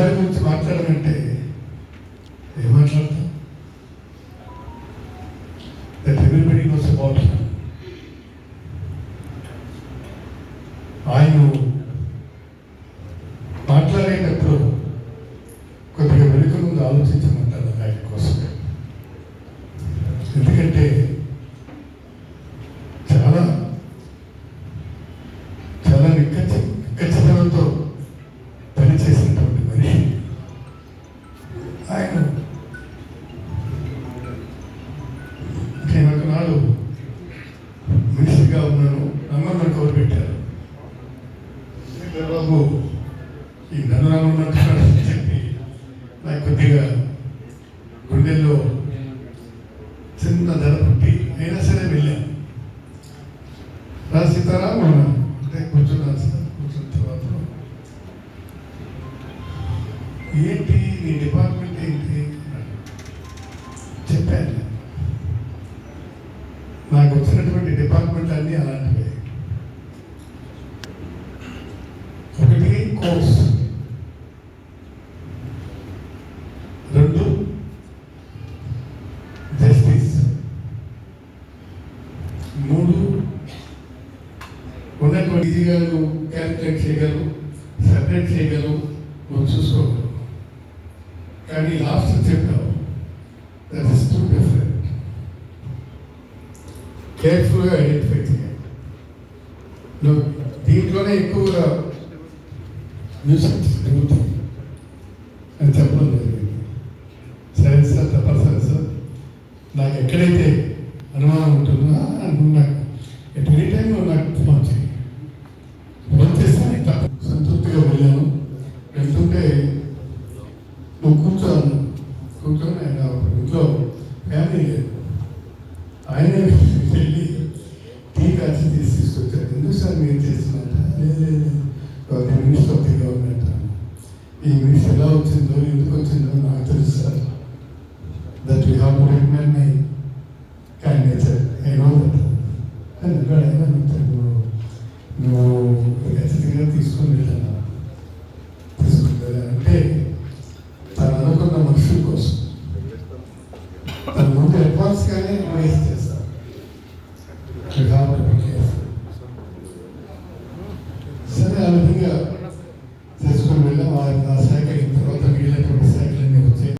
గారి గురించి మాట్లాడాలంటే ఏం మాట్లాడతాం? That everybody knows about him. ఆయన మాట్లాడేటప్పుడు కొద్దిగా వెనుక ముందు ఆలోచించమంటారు ఆయన కోసం. ఎందుకంటే చాలా చాలా నిక్కచ్చితనంతో పనిచేసినటువంటి మనిషి ఆయన. నేను ఒకనాడు మినిస్టర్గా ఉన్నాను, నమ్మకం కవర్ పెట్టారు. బాబు ఈ నన్ను నమ్మకం చెప్పి నాకు కొద్దిగా గుండెల్లో చిన్న ధర పుట్టి అయినా సరే వెళ్ళాను. రాసితారా మనం అంటే కూర్చున్నాను సార్. కూర్చున్న తర్వాత ఏంటి నీ డిపార్ట్మెంట్ ఏంటి చెప్పాను. నాకు వచ్చినటువంటి డిపార్ట్మెంట్ అన్నీ అలాంటివి. ఒకటి కోర్స్, 2 జస్టిస్, 3 ఉన్నటువంటి ఈజీగాను క్యాల్కులేట్ చేయగలరు, సెపరేట్ చేయగలరు, నువ్వు చూసుకోగలరు. కానీ లాస్ట్ చెప్పావు, దట్ ఇస్ టూ డిఫరెంట్. కేర్ఫుల్గా ఐడెంటిఫై చేయాలి. నువ్వు దీంట్లోనే ఎక్కువగా న్యూసెన్స్ జరుగుతుంది అని చెప్పడం జరిగింది. సరే సార్, తప్పనిసరి సార్. నాకు ఎక్కడైతే అనుమానం ఉంటుందో నాకు ఎనీ టైం నాకు ఫోన్ చేయి. ఫోన్ చేస్తే తప్ప సంతృప్తిగా వెళ్ళాను. వెళ్తుంటే నువ్వు కూర్చొని ఆయన ఇంట్లో ఫ్యామిలీ లేదు. ఆయన వెళ్ళి టీ కాచి తీసుకొచ్చారు. ఎందుకు సార్ మీరు చేస్తున్నట్ట? లేదు మినిస్టర్ ఆఫ్ ది గవర్నమెంట్. ఈ మినిస్టర్ ఎలా వచ్చిందో ఎందుకు వచ్చిందో నాకు తెలుసు sir. That we have to recommend my candidate. I know that అని నువ్వు ఖచ్చితంగా తీసుకొని వెళ్ళాను.